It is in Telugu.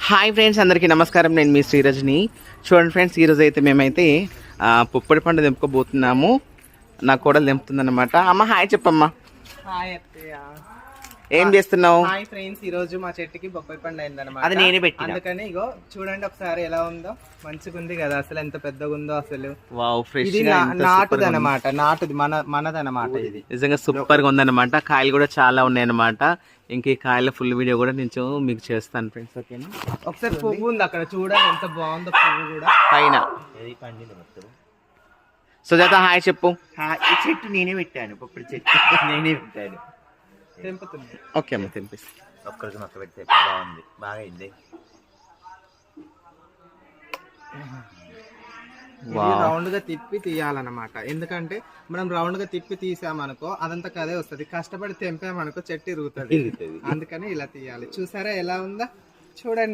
హాయ్ ఫ్రెండ్స్, అందరికీ నమస్కారం. నేను మీ శ్రీరజని. చూడండి ఫ్రెండ్స్, ఈరోజు అయితే మేమైతే పుప్పడి పండు తెంపుకోబోతున్నాము. నా కోడలు తెంపుతుందన్నమాట. అమ్మ హాయ్ చెప్పమ్మా. హాయ్ అత్తయ్య. ఏం చేస్తున్నావు? హాయ్ ఫ్రెండ్స్, ఈ రోజు మా చెట్టుకి బొప్పాయి పండు అయిందన్నమాట. అది నేనే పెట్టిన. అందుకని ఇగో చూడండి ఒకసారి ఎలా ఉందో. మంచిగా ఉంది కదా, అసలు ఎంత పెద్దగా ఉందో అసలు. వావ్, ఫ్రెష్ ఇది నాటుదన్నమాట, నాటుది మనదన్నమాట. ఇది నిజంగా సూపర్ గా ఉందన్నమాట. కాయలు కూడా చాలా ఉన్నాయన్నమాట. ఇంక ఈ కాయల ఫుల్ వీడియో కూడా నేను మీకు చేస్తాను ఫ్రెండ్స్, ఓకేనా? ఒకసారి పువ్వు ఉంది అక్కడ, చూడండి ఎంత బాగుందో పువ్వు కూడా పైన. సుజాత హాయ్ చెప్పు. ఈ చెట్టు నేనే పెట్టాను, పప్పుడు చెట్టు నేనే పెట్టాను. తెంపుతుంది. ఓకే అమ్మ, తెంపిస్తా. ఒక్కరికి మొక్క పెడితే బాగుంది, బాగా అయింది. రౌండ్ గా తిప్పి తీయాలన్నమాట. ఎందుకంటే మనం రౌండ్ గా తిప్పి తీసామనుకో అదంతా కదే వస్తుంది. కష్టపడి తెంపామనుకో చెట్టు ఇరుగుతుంది. అందుకని ఇలా తీయాలి. చూసారా ఎలా ఉందా? చూడండి.